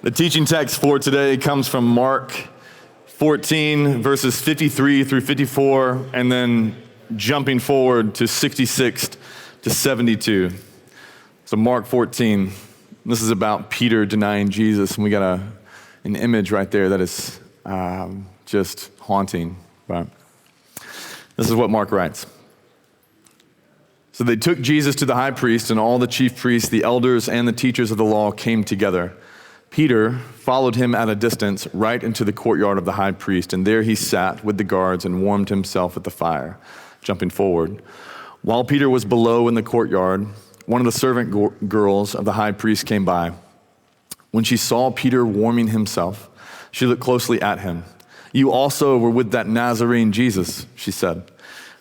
The teaching text for today comes from Mark 14, verses 53 through 54, and then jumping forward to 66 to 72. So Mark 14, this is about Peter denying Jesus, and we got an image right there that is just haunting. But this is what Mark writes. So they took Jesus to the high priest, and all the chief priests, the elders, and the teachers of the law came together. Peter followed him at a distance right into the courtyard of the high priest, and there he sat with the guards and warmed himself at the fire. Jumping forward. While Peter was below in the courtyard, one of the servant girls of the high priest came by. When she saw Peter warming himself, she looked closely at him. "You also were with that Nazarene Jesus," she said.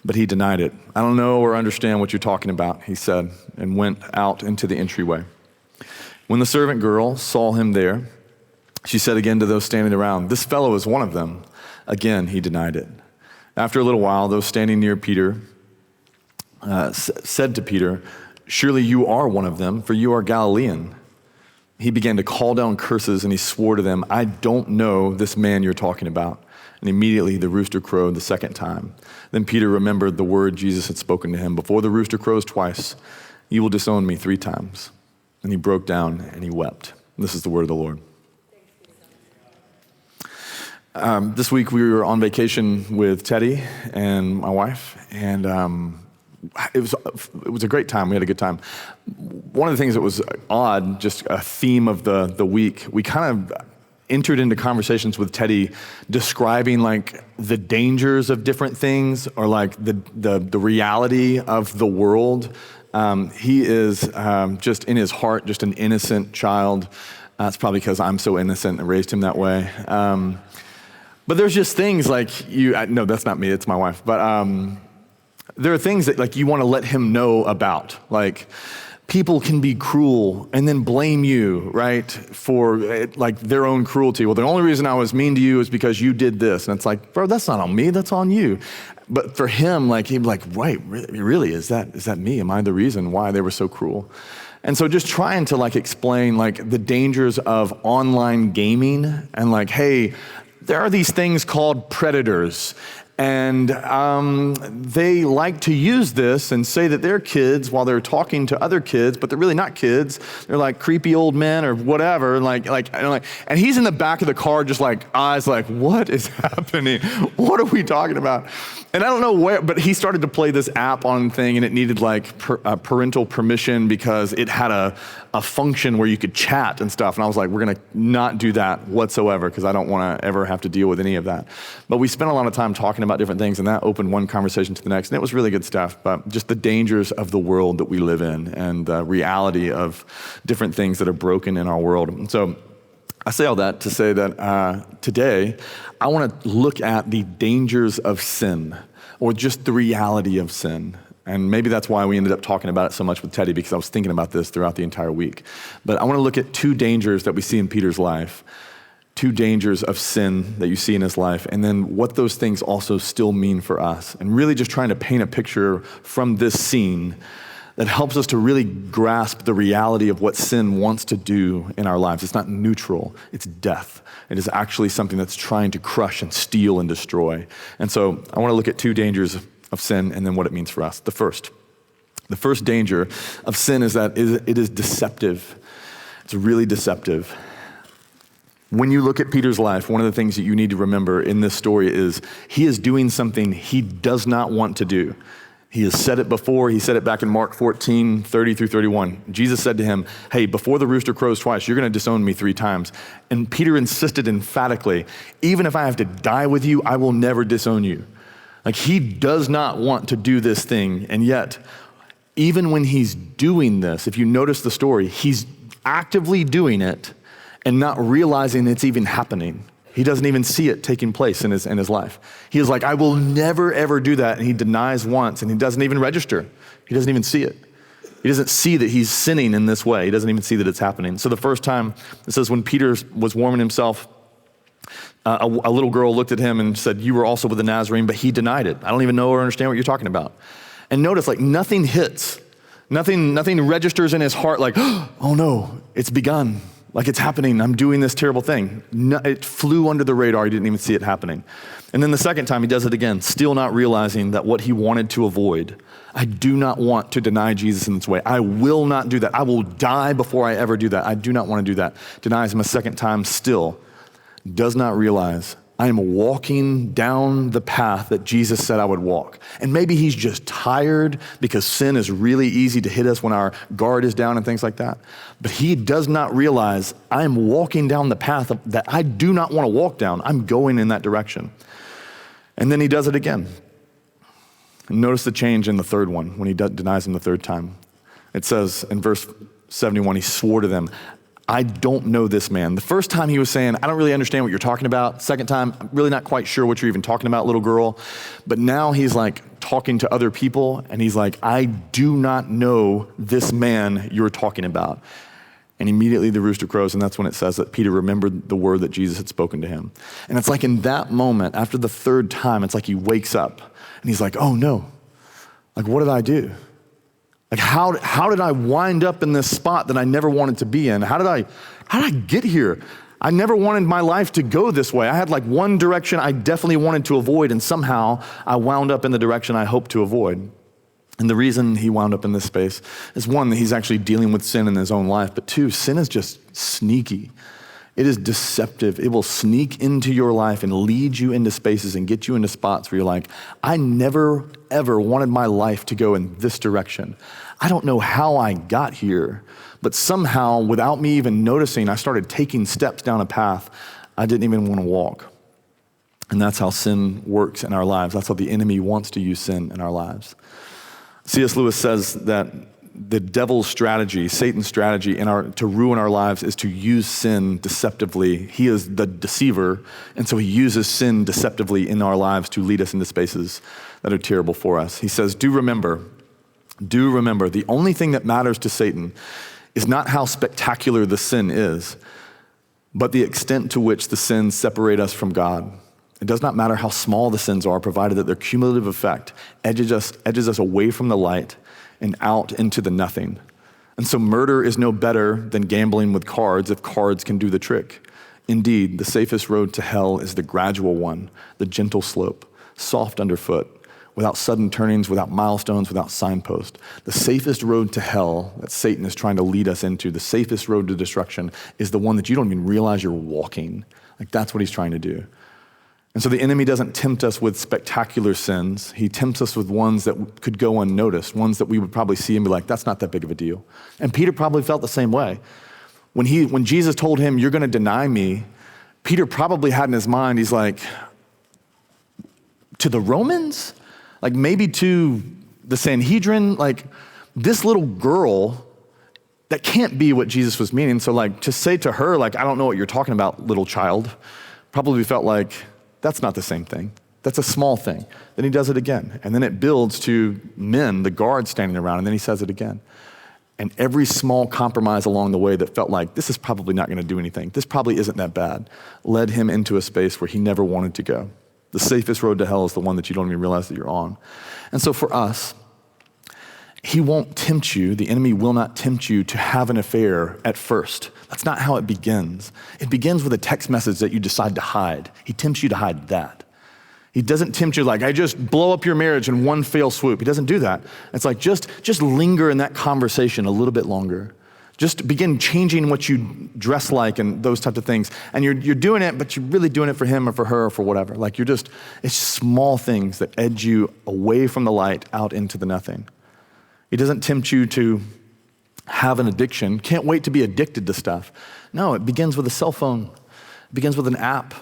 But he denied it. "I don't know or understand what you're talking about," he said, and went out into the entryway. When the servant girl saw him there, she said again to those standing around, "This fellow is one of them." Again, he denied it. After a little while, those standing near Peter said to Peter, "Surely you are one of them, for you are Galilean." He began to call down curses, and he swore to them, "I don't know this man you're talking about." And immediately the rooster crowed the second time. Then Peter remembered the word Jesus had spoken to him, "Before the rooster crows twice, you will disown me 3 times. And he broke down and he wept. This is the word of the Lord. This week we were on vacation with Teddy and my wife, and it was a great time. We had a good time. One of the things that was odd, just a theme of the week, we kind of entered into conversations with Teddy describing like the dangers of different things, or like the reality of the world. He is just in his heart, just an innocent child. It's probably because I'm so innocent and raised him that way. But there's just things like no, that's not me, it's my wife. But there are things that like you want to let him know about, like people can be cruel and then blame you, right, for like their own cruelty. Well, the only reason I was mean to you is because you did this. And it's like, bro, that's not on me, that's on you. But for him, like he'd be like, right, really, is that me? Am I the reason why they were so cruel? And so just trying to like explain like the dangers of online gaming, and like, hey, there are these things called predators. And they like to use this and say that they're kids while they're talking to other kids, but they're really not kids. They're like creepy old men or whatever. And he's in the back of the car, just like eyes like, what is happening? What are we talking about? And I don't know where, but he started to play this app on thing, and it needed like parental permission because it had a function where you could chat and stuff. And I was like, we're gonna not do that whatsoever because I don't want to ever have to deal with any of that. But we spent a lot of time talking about different things, and that opened one conversation to the next, and it was really good stuff. But just the dangers of the world that we live in, and the reality of different things that are broken in our world. And so I say all that to say that today I want to look at the dangers of sin, or just the reality of sin. And maybe that's why we ended up talking about it so much with Teddy, because I was thinking about this throughout the entire week. But I want to look at 2 dangers that we see in Peter's life. 2 dangers of sin that you see in his life, and then what those things also still mean for us. And really just trying to paint a picture from this scene that helps us to really grasp the reality of what sin wants to do in our lives. It's not neutral, it's death. It is actually something that's trying to crush and steal and destroy. And so I want to look at 2 dangers of sin and then what it means for us. The first danger of sin is that it is deceptive. It's really deceptive. When you look at Peter's life, one of the things that you need to remember in this story is he is doing something he does not want to do. He has said it before. He said it back in Mark 14, 30 through 31. Jesus said to him, "Hey, before the rooster crows twice, you're going to disown me 3 times. And Peter insisted emphatically, "Even if I have to die with you, I will never disown you." Like, he does not want to do this thing. And yet, even when he's doing this, if you notice the story, he's actively doing it and not realizing it's even happening. He doesn't even see it taking place in his life. He is like, "I will never, ever do that." And he denies once, and he doesn't even register. He doesn't even see it. He doesn't see that he's sinning in this way. He doesn't even see that it's happening. So the first time, it says when Peter was warming himself, a little girl looked at him and said, "You were also with the Nazarene," but he denied it. "I don't even know or understand what you're talking about." And notice, like, nothing hits. Nothing registers in his heart like, "Oh no, it's begun. Like it's happening, I'm doing this terrible thing. No, it flew under the radar, he didn't even see it happening. And then the second time he does it again, still not realizing that what he wanted to avoid, I do not want to deny Jesus in this way. I will not do that. I will die before I ever do that. I do not want to do that. Denies him a second time, still does not realize I am walking down the path that Jesus said I would walk. And maybe he's just tired because sin is really easy to hit us when our guard is down and things like that. But he does not realize I am walking down the path that I do not want to walk down. I'm going in that direction. And then he does it again. And notice the change in the third one when he denies him the third time. It says in verse 71, he swore to them, I don't know this man. The first time he was saying, I don't really understand what you're talking about. Second time, I'm really not quite sure what you're even talking about, little girl. But now he's like talking to other people and he's like, I do not know this man you're talking about. And immediately the rooster crows, and that's when it says that Peter remembered the word that Jesus had spoken to him. And it's like in that moment, after the third time, it's like he wakes up and he's like, oh no, like what did I do? Like how did I wind up in this spot that I never wanted to be in? How did I get here? I never wanted my life to go this way. I had like one direction I definitely wanted to avoid, and somehow I wound up in the direction I hoped to avoid. And the reason he wound up in this space is one, that he's actually dealing with sin in his own life, but two, sin is just sneaky. It is deceptive. It will sneak into your life and lead you into spaces and get you into spots where you're like, I never, ever wanted my life to go in this direction. I don't know how I got here, but somehow, without me even noticing, I started taking steps down a path I didn't even want to walk. And that's how sin works in our lives. That's how the enemy wants to use sin in our lives. C.S. Lewis says that the devil's strategy, Satan's strategy to ruin our lives is to use sin deceptively. He is the deceiver, and so he uses sin deceptively in our lives to lead us into spaces that are terrible for us. He says, do remember, the only thing that matters to Satan is not how spectacular the sin is, but the extent to which the sins separate us from God. It does not matter how small the sins are, provided that their cumulative effect edges us away from the light and out into the nothing. And so murder is no better than gambling with cards if cards can do the trick. Indeed, the safest road to hell is the gradual one, the gentle slope, soft underfoot, without sudden turnings, without milestones, without signpost. The safest road to hell that Satan is trying to lead us into, the safest road to destruction, is the one that you don't even realize you're walking. Like that's what he's trying to do. And so the enemy doesn't tempt us with spectacular sins. He tempts us with ones that could go unnoticed, ones that we would probably see and be like, that's not that big of a deal. And Peter probably felt the same way. When Jesus told him, you're going to deny me, Peter probably had in his mind, he's like, to the Romans? Like maybe to the Sanhedrin? Like this little girl, that can't be what Jesus was meaning. So like to say to her, like, I don't know what you're talking about, little child, probably felt like, that's not the same thing. That's a small thing. Then he does it again. And then it builds to men, the guards standing around, and then he says it again. And every small compromise along the way that felt like, this is probably not going to do anything, this probably isn't that bad, led him into a space where he never wanted to go. The safest road to hell is the one that you don't even realize that you're on. And so for us, he won't tempt you, the enemy will not tempt you to have an affair at first. That's not how it begins. It begins with a text message that you decide to hide. He tempts you to hide that. He doesn't tempt you like, I just blow up your marriage in one fell swoop. He doesn't do that. It's like, just linger in that conversation a little bit longer. Just begin changing what you dress like and those types of things. And you're doing it, but you're really doing it for him or for her or for whatever. Like it's small things that edge you away from the light out into the nothing. He doesn't tempt you to have an addiction. Can't wait to be addicted to stuff. No, it begins with a cell phone. It begins with an app.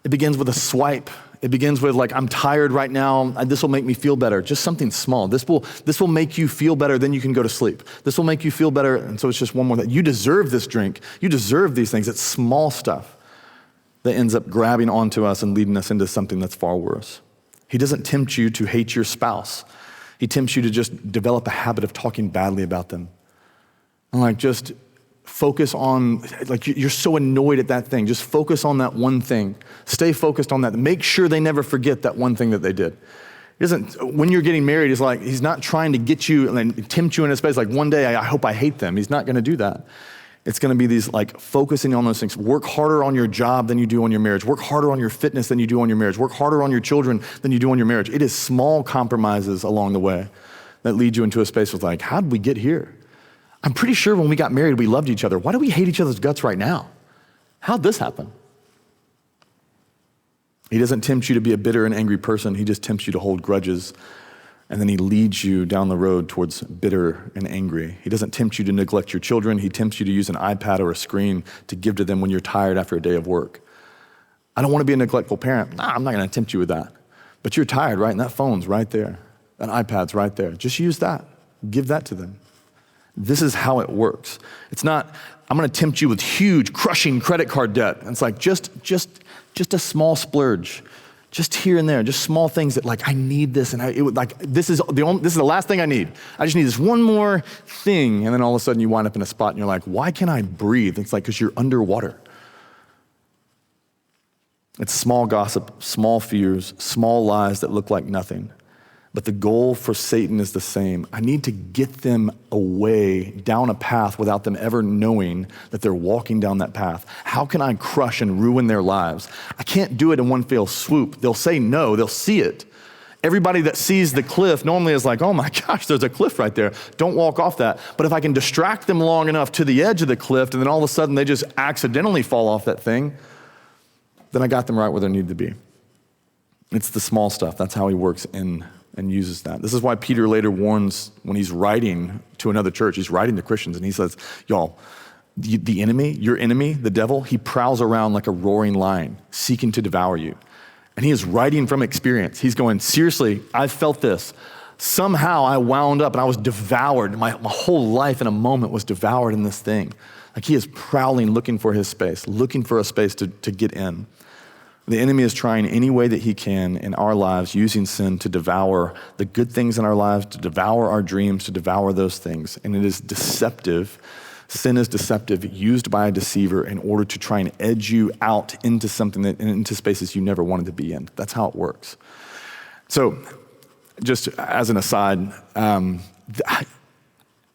It begins with a swipe. It begins with like, I'm tired right now. This will make me feel better. Just something small. This will make you feel better. Then you can go to sleep. This will make you feel better. And so it's just one more thing. You deserve this drink. You deserve these things. It's small stuff that ends up grabbing onto us and leading us into something that's far worse. He doesn't tempt you to hate your spouse. He tempts you to just develop a habit of talking badly about them. And like just focus on, like you're so annoyed at that thing. Just focus on that one thing. Stay focused on that. Make sure they never forget that one thing that they did. He doesn't, when you're getting married, it's like, he's not trying to get you and tempt you in a space like one day, I hope I hate them. He's not going to do that. It's gonna be these like focusing on those things. Work harder on your job than you do on your marriage. Work harder on your fitness than you do on your marriage. Work harder on your children than you do on your marriage. It is small compromises along the way that lead you into a space with like, how did we get here? I'm pretty sure when we got married, we loved each other. Why do we hate each other's guts right now? How'd this happen? He doesn't tempt you to be a bitter and angry person. He just tempts you to hold grudges. And then he leads you down the road towards bitter and angry. He doesn't tempt you to neglect your children. He tempts you to use an iPad or a screen to give to them when you're tired after a day of work. I don't want to be a neglectful parent. Nah, I'm not going to tempt you with that. But you're tired, right? And that phone's right there. That iPad's right there. Just use that. Give that to them. This is how it works. It's not, I'm going to tempt you with huge, crushing credit card debt. And it's like just a small splurge. Just here and there, just small things that like, I need this, and this is the last thing I need. I just need this one more thing, and then all of a sudden you wind up in a spot and you're like, why can't I breathe? It's like, because you're underwater. It's small gossip, small fears, small lies that look like nothing. But the goal for Satan is the same. I need to get them away down a path without them ever knowing that they're walking down that path. How can I crush and ruin their lives? I can't do it in one fell swoop. They'll say no, they'll see it. Everybody that sees the cliff normally is like, oh my gosh, there's a cliff right there. Don't walk off that. But if I can distract them long enough to the edge of the cliff and then all of a sudden they just accidentally fall off that thing, then I got them right where they need to be. It's the small stuff. That's how he works in and uses that. This is why Peter later warns when he's writing to another church, he's writing to Christians, and he says, y'all, the enemy, your enemy, the devil, he prowls around like a roaring lion, seeking to devour you. And he is writing from experience. He's going, seriously, I've felt this. Somehow I wound up and I was devoured. My whole life in a moment was devoured in this thing. Like he is prowling, looking for his space, looking for a space to get in. The enemy is trying any way that he can in our lives, using sin to devour the good things in our lives, to devour our dreams, to devour those things. And it is deceptive. Sin is deceptive, used by a deceiver in order to try and edge you out into something into spaces you never wanted to be in. That's how it works. So, just as an aside,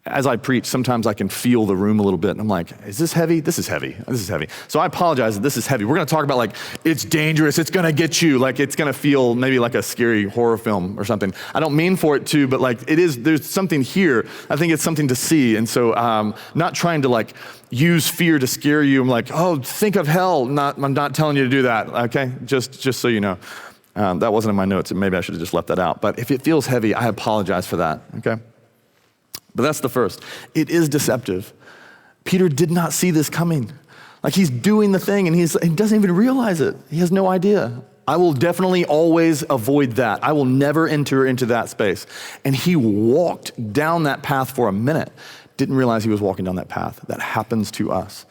as I preach, sometimes I can feel the room a little bit, and I'm like, is this heavy? This is heavy. This is heavy. So I apologize that this is heavy. We're gonna talk about like, it's dangerous, it's gonna get you, like it's gonna feel maybe like a scary horror film or something. I don't mean for it to, but like it is, there's something here. I think it's something to see. And so not trying to like use fear to scare you. I'm like, oh, think of hell. I'm not telling you to do that, okay? Just so you know. That wasn't in my notes, and maybe I should have just left that out. But if it feels heavy, I apologize for that, okay? But that's the first. It is deceptive. Peter did not see this coming. Like he's doing the thing and he doesn't even realize it. He has no idea. I will definitely always avoid that. I will never enter into that space. And he walked down that path for a minute. Didn't realize he was walking down that path. That happens to us.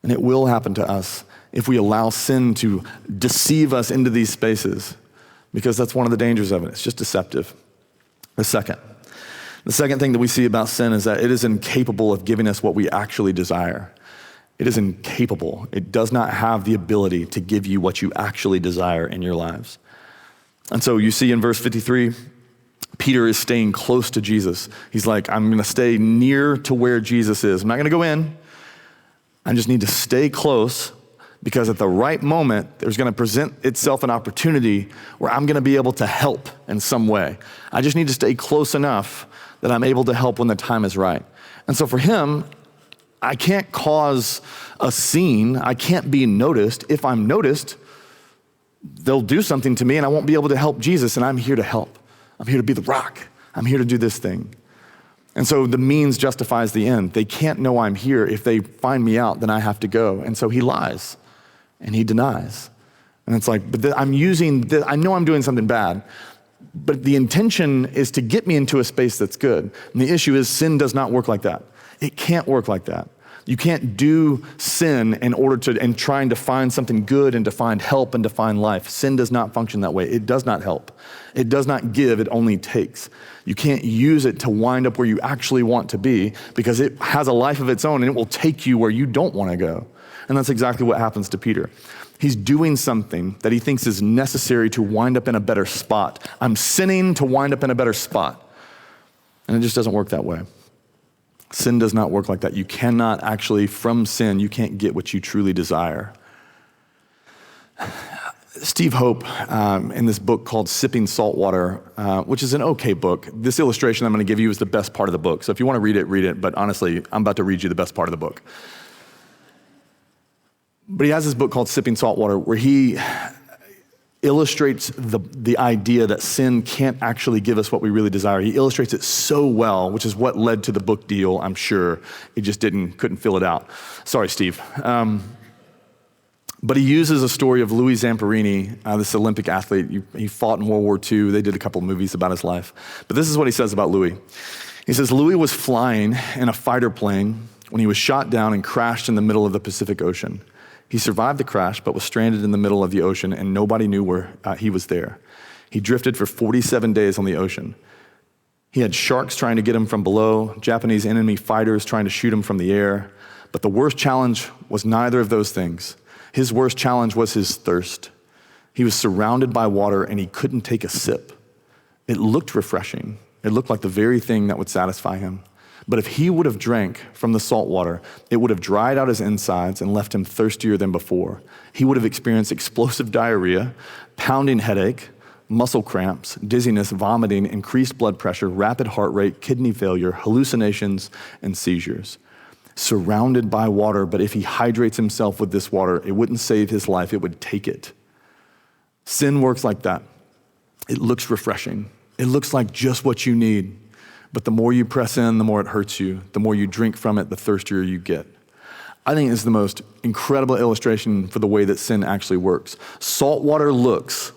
And it will happen to us if we allow sin to deceive us into these spaces, because that's one of the dangers of it. It's just deceptive. The second thing that we see about sin is that it is incapable of giving us what we actually desire. It is incapable. It does not have the ability to give you what you actually desire in your lives. And so you see in verse 53, Peter is staying close to Jesus. He's like, I'm gonna stay near to where Jesus is. I'm not gonna go in. I just need to stay close, because at the right moment, there's gonna present itself an opportunity where I'm gonna be able to help in some way. I just need to stay close enough that I'm able to help when the time is right. And so for him, I can't cause a scene. I can't be noticed. If I'm noticed, they'll do something to me and I won't be able to help Jesus, and I'm here to help. I'm here to be the rock. I'm here to do this thing. And so the means justifies the end. They can't know I'm here. If they find me out, then I have to go. And so he lies and he denies. And it's like, but I know I'm doing something bad, but the intention is to get me into a space that's good. And the issue is sin does not work like that. It can't work like that. You can't do sin and trying to find something good and to find help and to find life. Sin does not function that way. It does not help. It does not give, it only takes. You can't use it to wind up where you actually want to be, because it has a life of its own and it will take you where you don't want to go. And that's exactly what happens to Peter. He's doing something that he thinks is necessary to wind up in a better spot. I'm sinning to wind up in a better spot. And it just doesn't work that way. Sin does not work like that. You cannot actually, from sin, you can't get what you truly desire. Steve Hope, in this book called Sipping Salt Water, which is an okay book. This illustration I'm going to give you is the best part of the book. So if you want to read it, but honestly, I'm about to read you the best part of the book. But he has this book called Sipping Salt Water where he illustrates the idea that sin can't actually give us what we really desire. He illustrates it so well, which is what led to the book deal, I'm sure. He just couldn't fill it out. Sorry, Steve. But he uses a story of Louis Zamperini, this Olympic athlete. He fought in World War II. They did a couple of movies about his life. But this is what he says about Louis. He says, Louis was flying in a fighter plane when he was shot down and crashed in the middle of the Pacific Ocean. He survived the crash, but was stranded in the middle of the ocean, and nobody knew where he was there. He drifted for 47 days on the ocean. He had sharks trying to get him from below, Japanese enemy fighters trying to shoot him from the air. But the worst challenge was neither of those things. His worst challenge was his thirst. He was surrounded by water and he couldn't take a sip. It looked refreshing. It looked like the very thing that would satisfy him. But if he would have drank from the salt water, it would have dried out his insides and left him thirstier than before. He would have experienced explosive diarrhea, pounding headache, muscle cramps, dizziness, vomiting, increased blood pressure, rapid heart rate, kidney failure, hallucinations, and seizures. Surrounded by water, but if he hydrates himself with this water, it wouldn't save his life, it would take it. Sin works like that. It looks refreshing. It looks like just what you need. But the more you press in, the more it hurts you. The more you drink from it, the thirstier you get. I think it's the most incredible illustration for the way that sin actually works. Salt water looks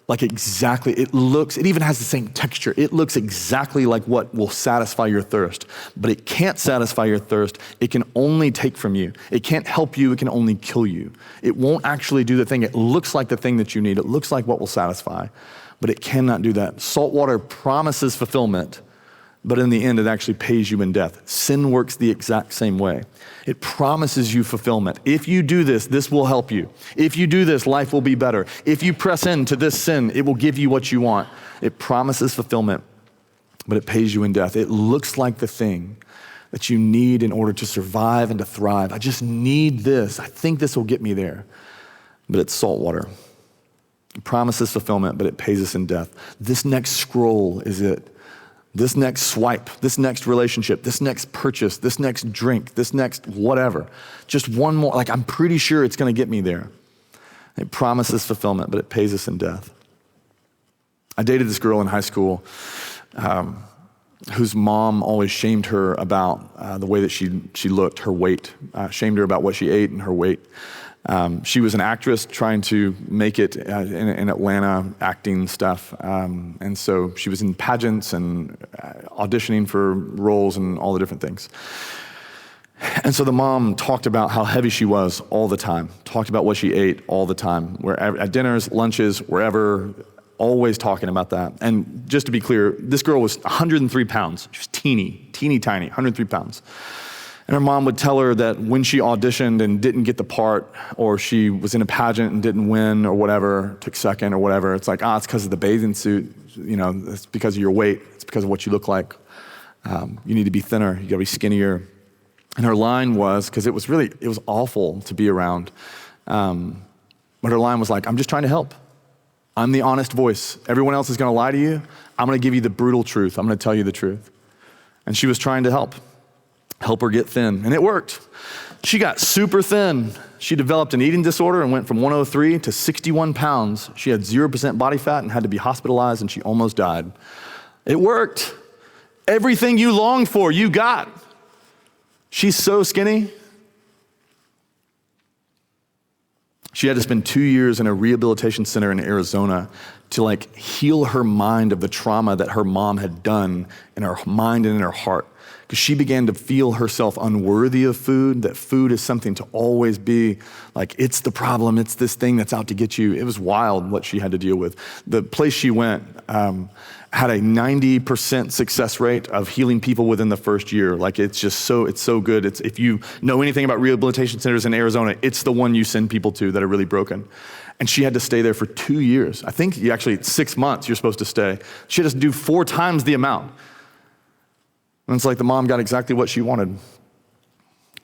like it even has the same texture. It looks exactly like what will satisfy your thirst, but it can't satisfy your thirst. It can only take from you. It can't help you. It can only kill you. It won't actually do the thing. It looks like the thing that you need. It looks like what will satisfy, but it cannot do that. Salt water promises fulfillment, but in the end, it actually pays you in death. Sin works the exact same way. It promises you fulfillment. If you do this, this will help you. If you do this, life will be better. If you press into this sin, it will give you what you want. It promises fulfillment, but it pays you in death. It looks like the thing that you need in order to survive and to thrive. I just need this. I think this will get me there. But it's salt water. It promises fulfillment, but it pays us in death. This next scroll is it. This next swipe, this next relationship, this next purchase, this next drink, this next whatever. Just one more, I'm pretty sure it's gonna get me there. It promises fulfillment, but it pays us in death. I dated this girl in high school whose mom always shamed her about the way that she looked, her weight, shamed her about what she ate and her weight. She was an actress trying to make it in Atlanta, acting stuff. And so she was in pageants and auditioning for roles and all the different things. And so the mom talked about how heavy she was all the time, talked about what she ate all the time, at dinners, lunches, wherever, always talking about that. And just to be clear, this girl was 103 pounds. She was teeny tiny, 103 pounds. And her mom would tell her that when she auditioned and didn't get the part, or she was in a pageant and didn't win or whatever, took second or whatever, it's like, it's because of the bathing suit, it's because of your weight, it's because of what you look like. You need to be thinner, you gotta be skinnier. And her line was, because it was awful to be around, but her line was like, I'm just trying to help. I'm the honest voice. Everyone else is gonna lie to you. I'm gonna give you the brutal truth. I'm gonna tell you the truth. And she was trying to help her get thin, and it worked. She got super thin. She developed an eating disorder and went from 103 to 61 pounds. She had 0% body fat and had to be hospitalized, and she almost died. It worked. Everything you longed for, you got. She's so skinny. She had to spend 2 years in a rehabilitation center in Arizona to heal her mind of the trauma that her mom had done in her mind and in her heart. Because she began to feel herself unworthy of food, that food is something to always be it's the problem, it's this thing that's out to get you. It was wild what she had to deal with. The place she went had a 90% success rate of healing people within the first year. It's so good. If you know anything about rehabilitation centers in Arizona, it's the one you send people to that are really broken. And she had to stay there for 2 years. I think 6 months you're supposed to stay. She had to do 4 times the amount. And it's like the mom got exactly what she wanted.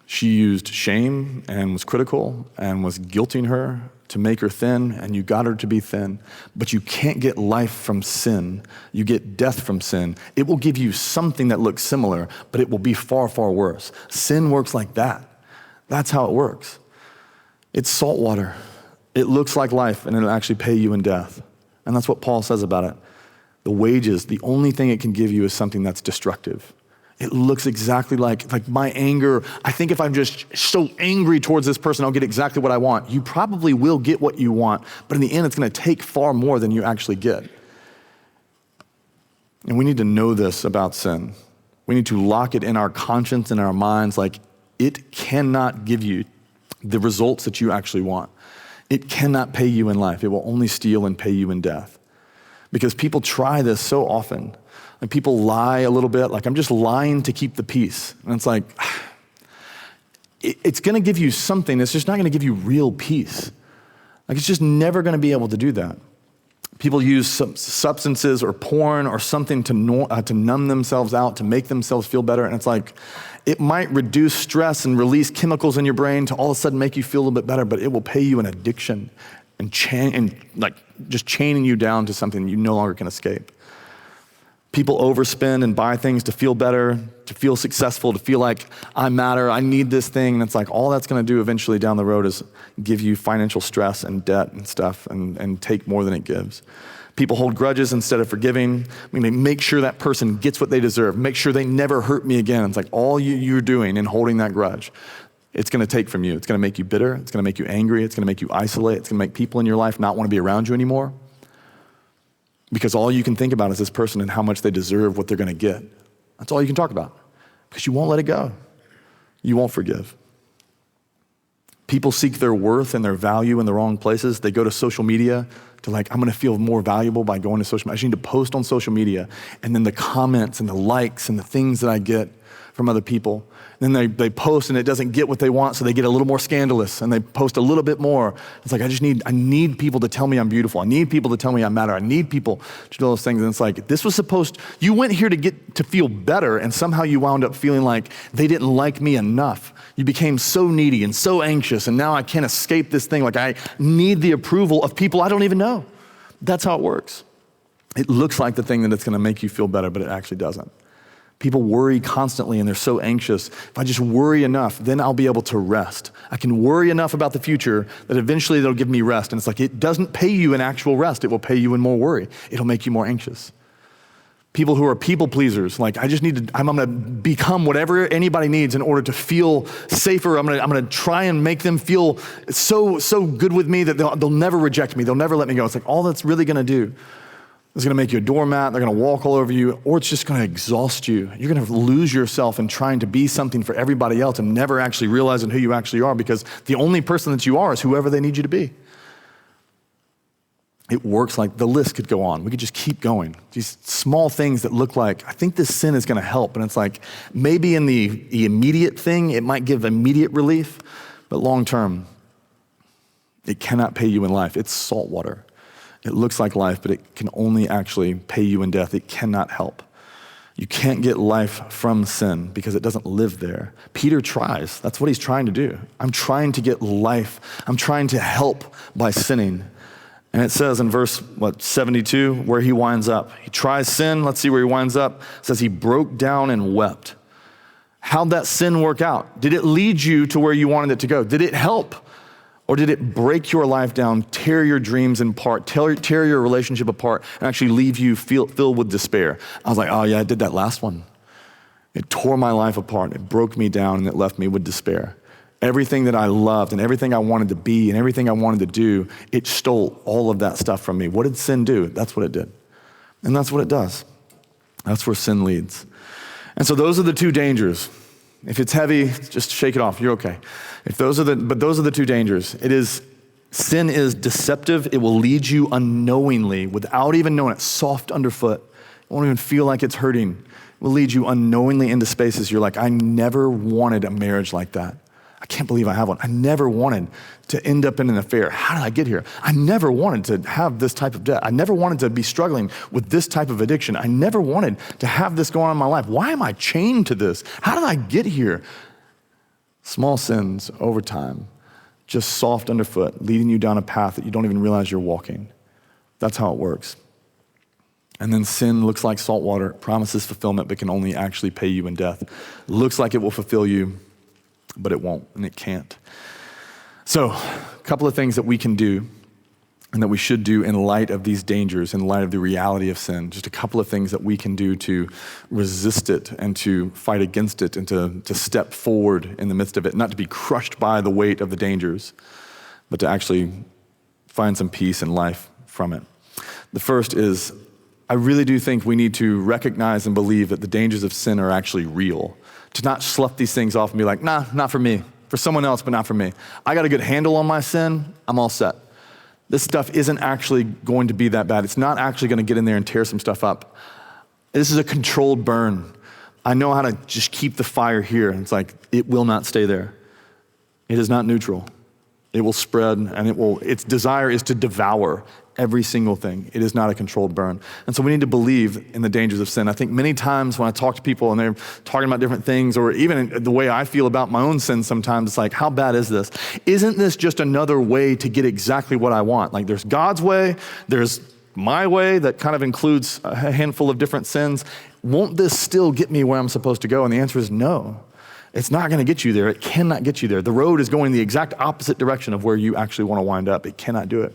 She used shame and was critical and was guilting her to make her thin, and you got her to be thin. But you can't get life from sin. You get death from sin. It will give you something that looks similar, but it will be far, far worse. Sin works like that. That's how it works. It's salt water. It looks like life, and it'll actually pay you in death. And that's what Paul says about it. The wages, the only thing it can give you is something that's destructive. It looks exactly like my anger. I think if I'm just so angry towards this person, I'll get exactly what I want. You probably will get what you want, but in the end, it's going to take far more than you actually get. And we need to know this about sin. We need to lock it in our conscience and our minds, like it cannot give you the results that you actually want. It cannot pay you in life. It will only steal and pay you in death. Because people try this so often. Like people lie a little bit, like I'm just lying to keep the peace. And it's like, it's gonna give you something, it's just not gonna give you real peace. Like it's just never gonna be able to do that. People use substances or porn or something to numb themselves out, to make themselves feel better. And it's like, it might reduce stress and release chemicals in your brain to all of a sudden make you feel a little bit better, but it will pay you an addiction and just chaining you down to something you no longer can escape. People overspend and buy things to feel better, to feel successful, to feel like I matter, I need this thing. And it's like all that's gonna do eventually down the road is give you financial stress and debt and stuff and take more than it gives. People hold grudges instead of forgiving. I mean, make sure that person gets what they deserve. Make sure they never hurt me again. It's like all you're doing in holding that grudge, it's gonna take from you. It's gonna make you bitter. It's gonna make you angry. It's gonna make you isolate. It's gonna make people in your life not wanna be around you anymore. Because all you can think about is this person and how much they deserve what they're gonna get. That's all you can talk about. Because you won't let it go. You won't forgive. People seek their worth and their value in the wrong places. They go to social media to I'm gonna feel more valuable by going to social media. I just need to post on social media. And then the comments and the likes and the things that I get from other people. Then they post and it doesn't get what they want, so they get a little more scandalous and they post a little bit more. It's like, I need people to tell me I'm beautiful. I need people to tell me I matter. I need people to do those things. And it's like, you went here to feel better, and somehow you wound up feeling like they didn't like me enough. You became so needy and so anxious, and now I can't escape this thing. Like I need the approval of people I don't even know. That's how it works. It looks like the thing that it's gonna make you feel better, but it actually doesn't. People worry constantly and they're so anxious. If I just worry enough, then I'll be able to rest. I can worry enough about the future that eventually they'll give me rest. And it's like, it doesn't pay you in actual rest. It will pay you in more worry. It'll make you more anxious. People who are people pleasers, like I'm gonna become whatever anybody needs in order to feel safer. I'm gonna try and make them feel so good with me that they'll never reject me. They'll never let me go. It's like all that's really gonna do is gonna make you a doormat. They're gonna walk all over you, or it's just gonna exhaust you. You're gonna lose yourself in trying to be something for everybody else and never actually realizing who you actually are, because the only person that you are is whoever they need you to be. It works like the list could go on. We could just keep going. These small things that look like, I think this sin is gonna help. And it's like, maybe in the immediate thing, it might give immediate relief, but long term, it cannot pay you in life. It's salt water. It looks like life, but it can only actually pay you in death. It cannot help. You can't get life from sin because it doesn't live there. Peter tries. That's what he's trying to do. I'm trying to get life. I'm trying to help by sinning. And it says in verse 72, where he winds up. He tries sin. Let's see where he winds up. It says he broke down and wept. How'd that sin work out? Did it lead you to where you wanted it to go? Did it help? Or did it break your life down, tear your dreams apart, tear your relationship apart, and actually leave you filled with despair? I was like, oh yeah, I did that last one. It tore my life apart. It broke me down, and it left me with despair. Everything that I loved and everything I wanted to be and everything I wanted to do, it stole all of that stuff from me. What did sin do? That's what it did. And that's what it does. That's where sin leads. And so those are the two dangers. If it's heavy, just shake it off. You're okay. But those are the two dangers. Sin is deceptive. It will lead you unknowingly, without even knowing it, soft underfoot. It won't even feel like it's hurting. It will lead you unknowingly into spaces you're like, I never wanted a marriage like that. I can't believe I have one. I never wanted to end up in an affair. How did I get here? I never wanted to have this type of debt. I never wanted to be struggling with this type of addiction. I never wanted to have this going on in my life. Why am I chained to this? How did I get here? Small sins over time, just soft underfoot, leading you down a path that you don't even realize you're walking. That's how it works. And then sin looks like salt water, promises fulfillment, but can only actually pay you in death. Looks like it will fulfill you, but it won't, and it can't. So, a couple of things that we can do and that we should do in light of these dangers, in light of the reality of sin. Just a couple of things that we can do to resist it and to fight against it and to step forward in the midst of it, not to be crushed by the weight of the dangers, but to actually find some peace and life from it. The first is, I really do think we need to recognize and believe that the dangers of sin are actually real. To not slough these things off and be like, nah, not for me. For someone else, but not for me. I got a good handle on my sin. I'm all set. This stuff isn't actually going to be that bad. It's not actually going to get in there and tear some stuff up. This is a controlled burn. I know how to just keep the fire here. And it's like, it will not stay there. It is not neutral. It will spread, and its desire is to devour every single thing. It is not a controlled burn. And so we need to believe in the dangers of sin. I think many times when I talk to people and they're talking about different things, or even the way I feel about my own sin sometimes, it's like, how bad is this? Isn't this just another way to get exactly what I want? Like, there's God's way, there's my way that kind of includes a handful of different sins. Won't this still get me where I'm supposed to go? And the answer is no. It's not going to get you there. It cannot get you there. The road is going the exact opposite direction of where you actually want to wind up. It cannot do it.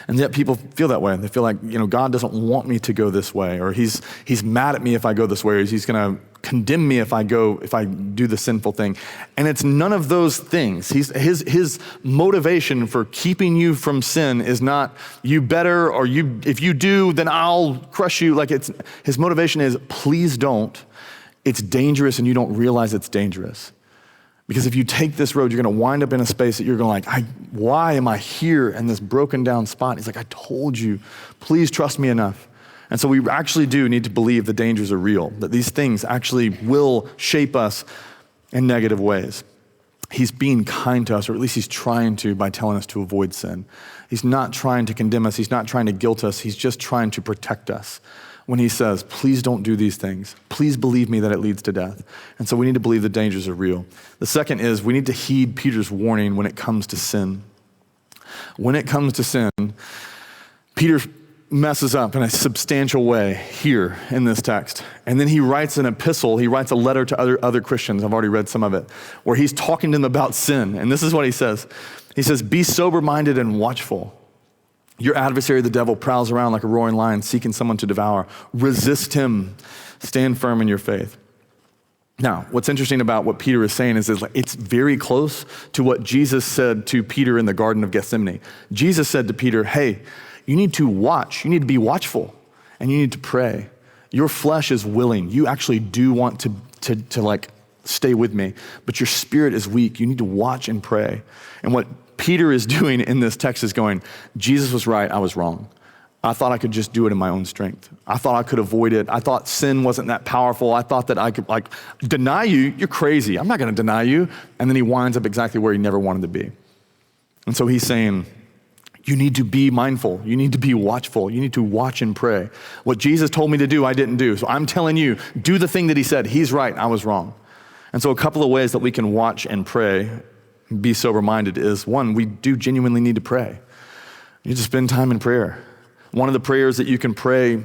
And yet people feel that way. They feel like, God doesn't want me to go this way, or he's mad at me if I go this way, or he's going to condemn me if I do the sinful thing. And it's none of those things. His motivation for keeping you from sin is not you better, or if you do, then I'll crush you. Like, his motivation is, please don't. It's dangerous and you don't realize it's dangerous. Because if you take this road, you're going to wind up in a space that you're going to why am I here in this broken down spot? He's like, I told you, please trust me enough. And so we actually do need to believe the dangers are real, that these things actually will shape us in negative ways. He's being kind to us, or at least he's trying to, by telling us to avoid sin. He's not trying to condemn us. He's not trying to guilt us. He's just trying to protect us. When he says, please don't do these things. Please believe me that it leads to death. And so we need to believe the dangers are real. The second is we need to heed Peter's warning when it comes to sin. When it comes to sin, Peter messes up in a substantial way here in this text. And then he writes an epistle, he writes a letter to other Christians, I've already read some of it, where he's talking to them about sin. And this is what he says. He says, be sober-minded and watchful. Your adversary, the devil, prowls around like a roaring lion, seeking someone to devour. Resist him. Stand firm in your faith. Now, what's interesting about what Peter is saying is it's very close to what Jesus said to Peter in the Garden of Gethsemane. Jesus said to Peter, hey, you need to watch. You need to be watchful, and you need to pray. Your flesh is willing. You actually do want to stay with me, but your spirit is weak. You need to watch and pray. And what Peter is doing in this text is going, Jesus was right, I was wrong. I thought I could just do it in my own strength. I thought I could avoid it. I thought sin wasn't that powerful. I thought that I could deny you. You're crazy. I'm not going to deny you. And then he winds up exactly where he never wanted to be. And so he's saying, you need to be mindful. You need to be watchful. You need to watch and pray. What Jesus told me to do, I didn't do. So I'm telling you, do the thing that he said. He's right, I was wrong. And so a couple of ways that we can watch and pray, be sober-minded, is one, we do genuinely need to pray. You need to spend time in prayer. One of the prayers that you can pray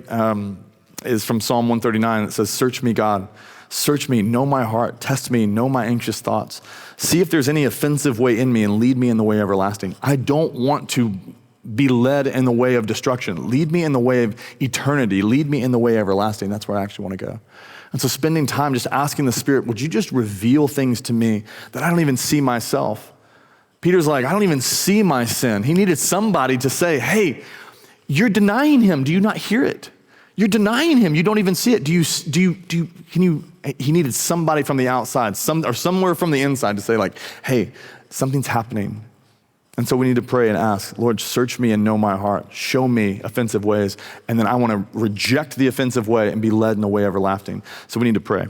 is from Psalm 139. It says, search me, God. Search me, know my heart. Test me, know my anxious thoughts. See if there's any offensive way in me and lead me in the way everlasting. I don't want to be led in the way of destruction. Lead me in the way of eternity. Lead me in the way everlasting. That's where I actually want to go. And so spending time just asking the Spirit, would you just reveal things to me that I don't even see myself? Peter's like, I don't even see my sin. He needed somebody to say, hey, you're denying him. Do you not hear it? You're denying him. You don't even see it. He needed somebody from the outside, somewhere from the inside to say like, hey, something's happening. And so we need to pray and ask, Lord, search me and know my heart. Show me offensive ways. And then I want to reject the offensive way and be led in the way everlasting. So we need to pray.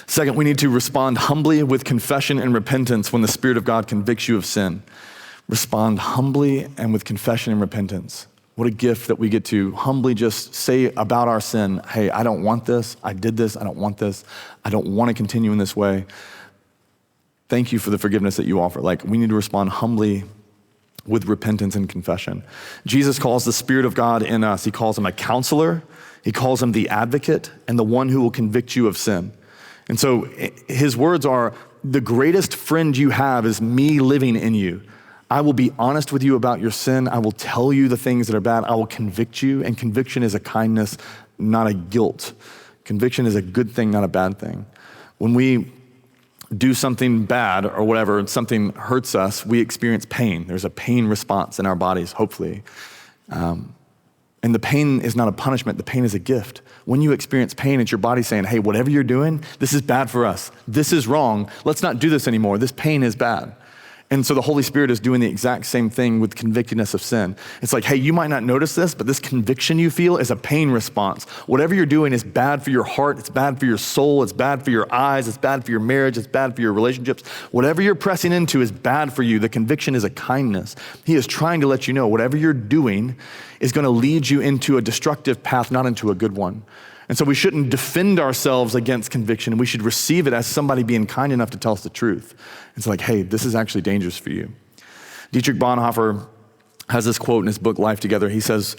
Second, we need to respond humbly with confession and repentance when the Spirit of God convicts you of sin. Respond humbly and with confession and repentance. What a gift that we get to humbly just say about our sin, hey, I don't want this, I did this, I don't want this, I don't want to continue in this way. Thank you for the forgiveness that you offer. Like, we need to respond humbly with repentance and confession. Jesus calls the Spirit of God in us, he calls him a counselor, he calls him the advocate, and the one who will convict you of sin. And so his words are, the greatest friend you have is me living in you. I will be honest with you about your sin. I will tell you the things that are bad. I will convict you. And conviction is a kindness, not a guilt. Conviction is a good thing, not a bad thing. When we do something bad or whatever, and something hurts us, we experience pain. There's a pain response in our bodies, hopefully. And the pain is not a punishment. The pain is a gift. When you experience pain, it's your body saying, hey, whatever you're doing, this is bad for us. This is wrong. Let's not do this anymore. This pain is bad. And so the Holy Spirit is doing the exact same thing with convicting us of sin. It's like, hey, you might not notice this, but this conviction you feel is a pain response. Whatever you're doing is bad for your heart. It's bad for your soul. It's bad for your eyes. It's bad for your marriage. It's bad for your relationships. Whatever you're pressing into is bad for you. The conviction is a kindness. He is trying to let you know whatever you're doing is going to lead you into a destructive path, not into a good one. And so we shouldn't defend ourselves against conviction. We should receive it as somebody being kind enough to tell us the truth. It's like, hey, this is actually dangerous for you. Dietrich Bonhoeffer has this quote in his book, Life Together. He says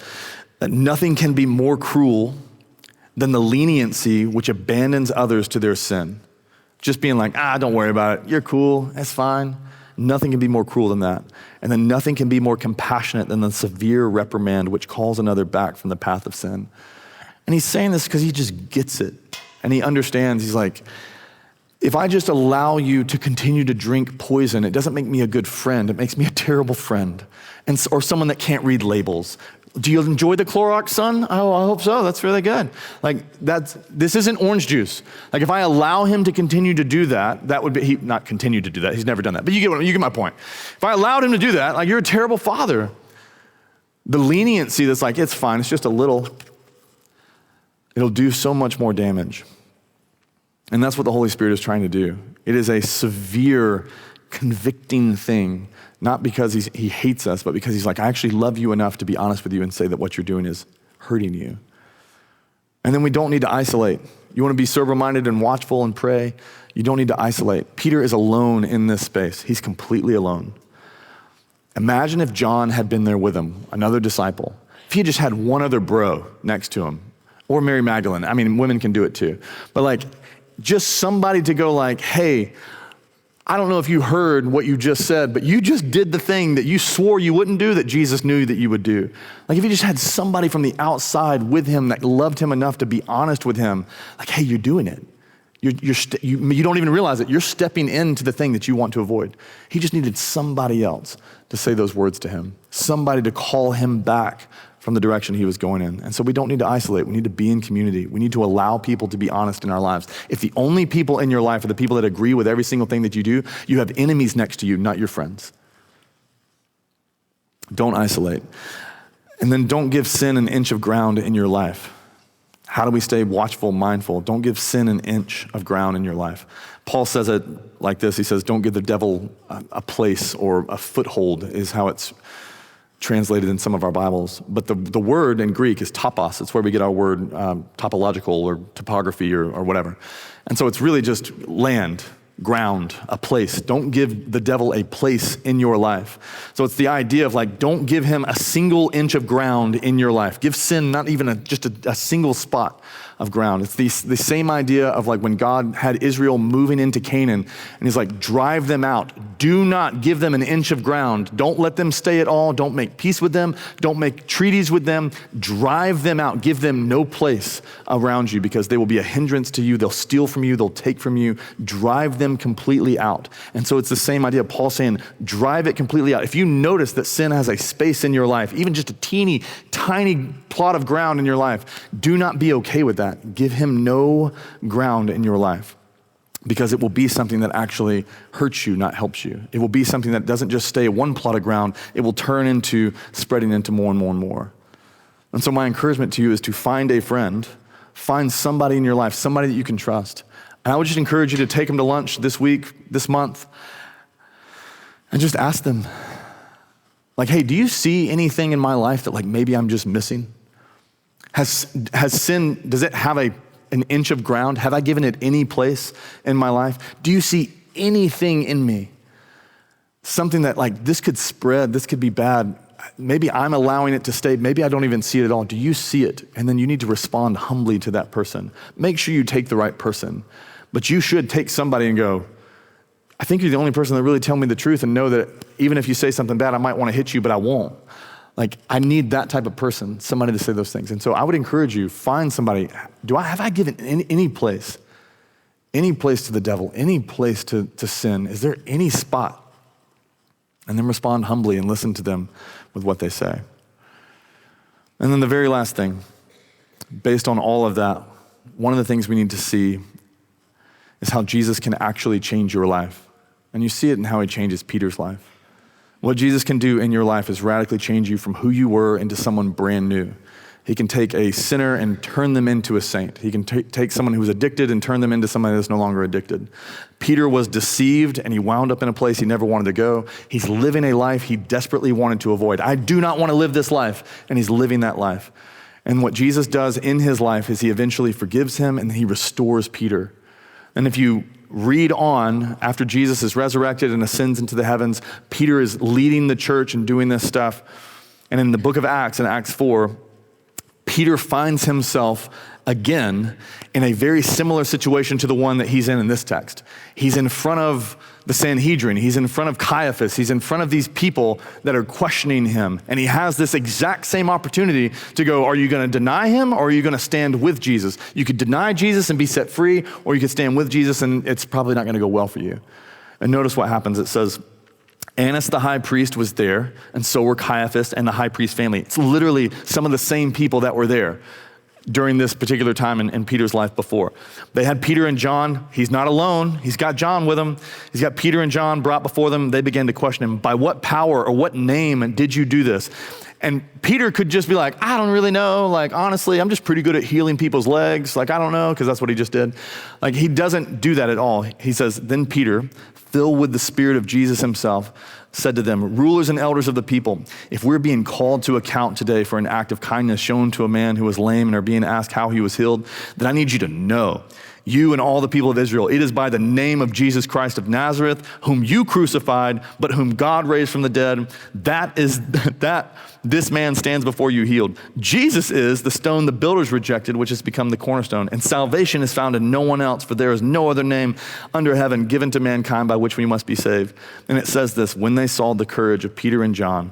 that nothing can be more cruel than the leniency which abandons others to their sin. Just being like, don't worry about it. You're cool. That's fine. Nothing can be more cruel than that. And then nothing can be more compassionate than the severe reprimand which calls another back from the path of sin. And he's saying this because he just gets it. And he understands. He's like, if I just allow you to continue to drink poison, it doesn't make me a good friend. It makes me a terrible friend. Or someone that can't read labels. Do you enjoy the Clorox, son? Oh, I hope so. That's really good. This isn't orange juice. Like, if I allow him to continue to do that, that would be, not continue to do that. He's never done that. But you get my point. If I allowed him to do that, like, you're a terrible father. The leniency that's like, it's fine. It's just a little. It'll do so much more damage. And that's what the Holy Spirit is trying to do. It is a severe, convicting thing, not because he hates us, but because he's like, I actually love you enough to be honest with you and say that what you're doing is hurting you. And then we don't need to isolate. You want to be sober-minded and watchful and pray? You don't need to isolate. Peter is alone in this space. He's completely alone. Imagine if John had been there with him, another disciple. If he had just had one other bro next to him, or Mary Magdalene. I mean, women can do it too. But just somebody to go like, hey, I don't know if you heard what you just said, but you just did the thing that you swore you wouldn't do that Jesus knew that you would do. Like, if you just had somebody from the outside with him that loved him enough to be honest with him, like, hey, you're doing it. You don't even realize it. You're stepping into the thing that you want to avoid. He just needed somebody else to say those words to him, somebody to call him back from the direction he was going in. And so we don't need to isolate. We need to be in community. We need to allow people to be honest in our lives. If the only people in your life are the people that agree with every single thing that you do, you have enemies next to you, not your friends. Don't isolate. And then don't give sin an inch of ground in your life. How do we stay watchful, mindful? Don't give sin an inch of ground in your life. Paul says it like this. He says, don't give the devil a place or a foothold is how it's translated in some of our Bibles. But the word in Greek is topos. It's where we get our word topological or topography or whatever. And so it's really just land, ground, a place. Don't give the devil a place in your life. So it's the idea of don't give him a single inch of ground in your life. Give sin not even just a single spot of ground. It's the same idea of when God had Israel moving into Canaan, and he's like, drive them out. Do not give them an inch of ground. Don't let them stay at all. Don't make peace with them. Don't make treaties with them. Drive them out. Give them no place around you because they will be a hindrance to you. They'll steal from you. They'll take from you. Drive them completely out. And so it's the same idea. Paul saying, drive it completely out. If you notice that sin has a space in your life, even just a teeny, tiny plot of ground in your life, do not be okay with that. Give him no ground in your life because it will be something that actually hurts you, not helps you. It will be something that doesn't just stay one plot of ground. It will turn into spreading into more and more and more. And so my encouragement to you is to find a friend, find somebody in your life, somebody that you can trust, And I would just encourage you to take them to lunch this week, this month, and just ask them, like, hey, do you see anything in my life that like maybe I'm just missing? Has sin, does it have an inch of ground? Have I given it any place in my life? Do you see anything in me? Something that like this could spread, this could be bad. Maybe I'm allowing it to stay. Maybe I don't even see it at all. Do you see it? And then you need to respond humbly to that person. Make sure you take the right person. But you should take somebody and go, I think you're the only person that really tell me the truth and know that even if you say something bad, I might want to hit you, but I won't. Like, I need that type of person, somebody to say those things. And so I would encourage you, find somebody. Have I given any place to the devil, any place to sin? Is there any spot? And then respond humbly and listen to them with what they say. And then the very last thing, based on all of that, one of the things we need to see is how Jesus can actually change your life. And you see it in how he changes Peter's life. What Jesus can do in your life is radically change you from who you were into someone brand new. He can take a sinner and turn them into a saint. He can take someone who was addicted and turn them into somebody that's no longer addicted. Peter was deceived and he wound up in a place he never wanted to go. He's living a life he desperately wanted to avoid. I do not want to live this life, and he's living that life. And what Jesus does in his life is he eventually forgives him and he restores Peter. And if you read on, after Jesus is resurrected and ascends into the heavens, Peter is leading the church and doing this stuff. And in the book of Acts, in Acts 4, Peter finds himself again in a very similar situation to the one that he's in this text. He's in front of the Sanhedrin. He's in front of Caiaphas. He's in front of these people that are questioning him. And he has this exact same opportunity to go, are you going to deny him or are you going to stand with Jesus? You could deny Jesus and be set free, or you could stand with Jesus and it's probably not going to go well for you. And notice what happens. It says, Annas the high priest was there, and so were Caiaphas and the high priest family. It's literally some of the same people that were there during this particular time in Peter's life before. They had Peter and John. He's not alone. He's got John with him. He's got Peter and John brought before them. They began to question him. By what power or what name did you do this? And Peter could just be like, I don't really know. Like, honestly, I'm just pretty good at healing people's legs. Like, I don't know, because that's what he just did. Like, he doesn't do that at all. He says, then Peter, filled with the Spirit of Jesus himself, said to them, rulers and elders of the people, if we're being called to account today for an act of kindness shown to a man who was lame and are being asked how he was healed, then I need you to know, you and all the people of Israel, it is by the name of Jesus Christ of Nazareth, whom you crucified, but whom God raised from the dead, that this man stands before you healed. Jesus is the stone the builders rejected, which has become the cornerstone. And salvation is found in no one else, for there is no other name under heaven given to mankind by which we must be saved. And it says this, when they saw the courage of Peter and John,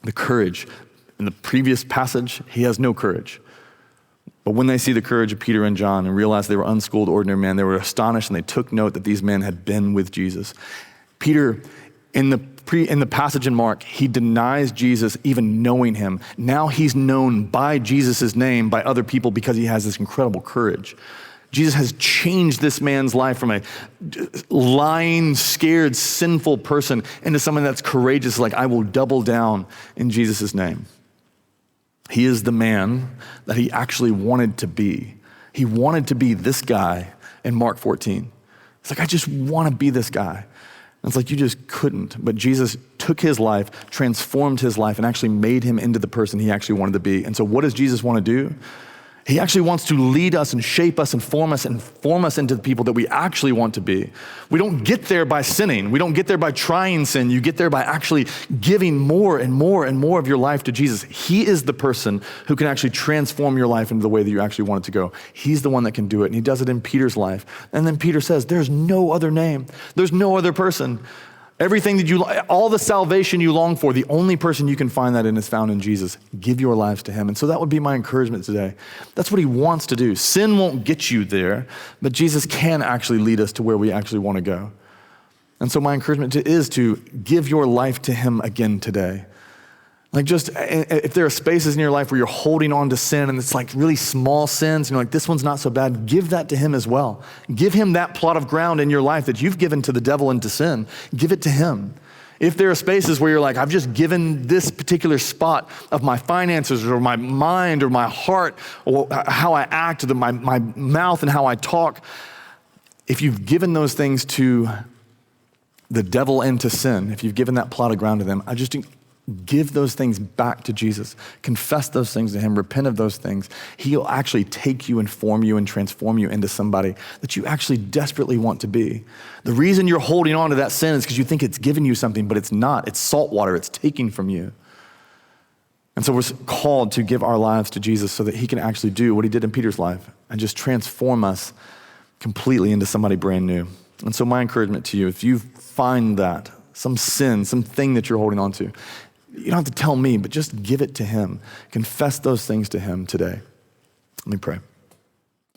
the courage, in the previous passage, he has no courage. But when they see the courage of Peter and John and realized they were unschooled, ordinary men, they were astonished and they took note that these men had been with Jesus. Peter, in the passage in Mark, he denies Jesus even knowing him. Now he's known by Jesus' name by other people because he has this incredible courage. Jesus has changed this man's life from a lying, scared, sinful person into someone that's courageous, like, I will double down in Jesus' name. He is the man that he actually wanted to be. He wanted to be this guy in Mark 14. It's like, I just want to be this guy. And it's like, you just couldn't. But Jesus took his life, transformed his life, and actually made him into the person he actually wanted to be. And so what does Jesus want to do? He actually wants to lead us and shape us and form us into the people that we actually want to be. We don't get there by sinning. We don't get there by trying sin. You get there by actually giving more and more and more of your life to Jesus. He is the person who can actually transform your life into the way that you actually want it to go. He's the one that can do it, and he does it in Peter's life. And then Peter says, there's no other name. There's no other person. Everything that all the salvation you long for, the only person you can find that in is found in Jesus. Give your lives to him. And so that would be my encouragement today. That's what he wants to do. Sin won't get you there, but Jesus can actually lead us to where we actually want to go. And so my encouragement is to give your life to him again today. Like, just, if there are spaces in your life where you're holding on to sin and it's like really small sins, and you're like, this one's not so bad, give that to him as well. Give him that plot of ground in your life that you've given to the devil and to sin. Give it to him. If there are spaces where you're like, I've just given this particular spot of my finances or my mind or my heart or how I act, my mouth and how I talk, if you've given those things to the devil and to sin, if you've given that plot of ground to them, I just give those things back to Jesus. Confess those things to him. Repent of those things. He'll actually take you and form you and transform you into somebody that you actually desperately want to be. The reason you're holding on to that sin is because you think it's giving you something, but it's not. It's salt water. It's taking from you. And so we're called to give our lives to Jesus so that he can actually do what he did in Peter's life and just transform us completely into somebody brand new. And so my encouragement to you, if you find that, some sin, something that you're holding on to, you don't have to tell me, but just give it to him. Confess those things to him today. Let me pray.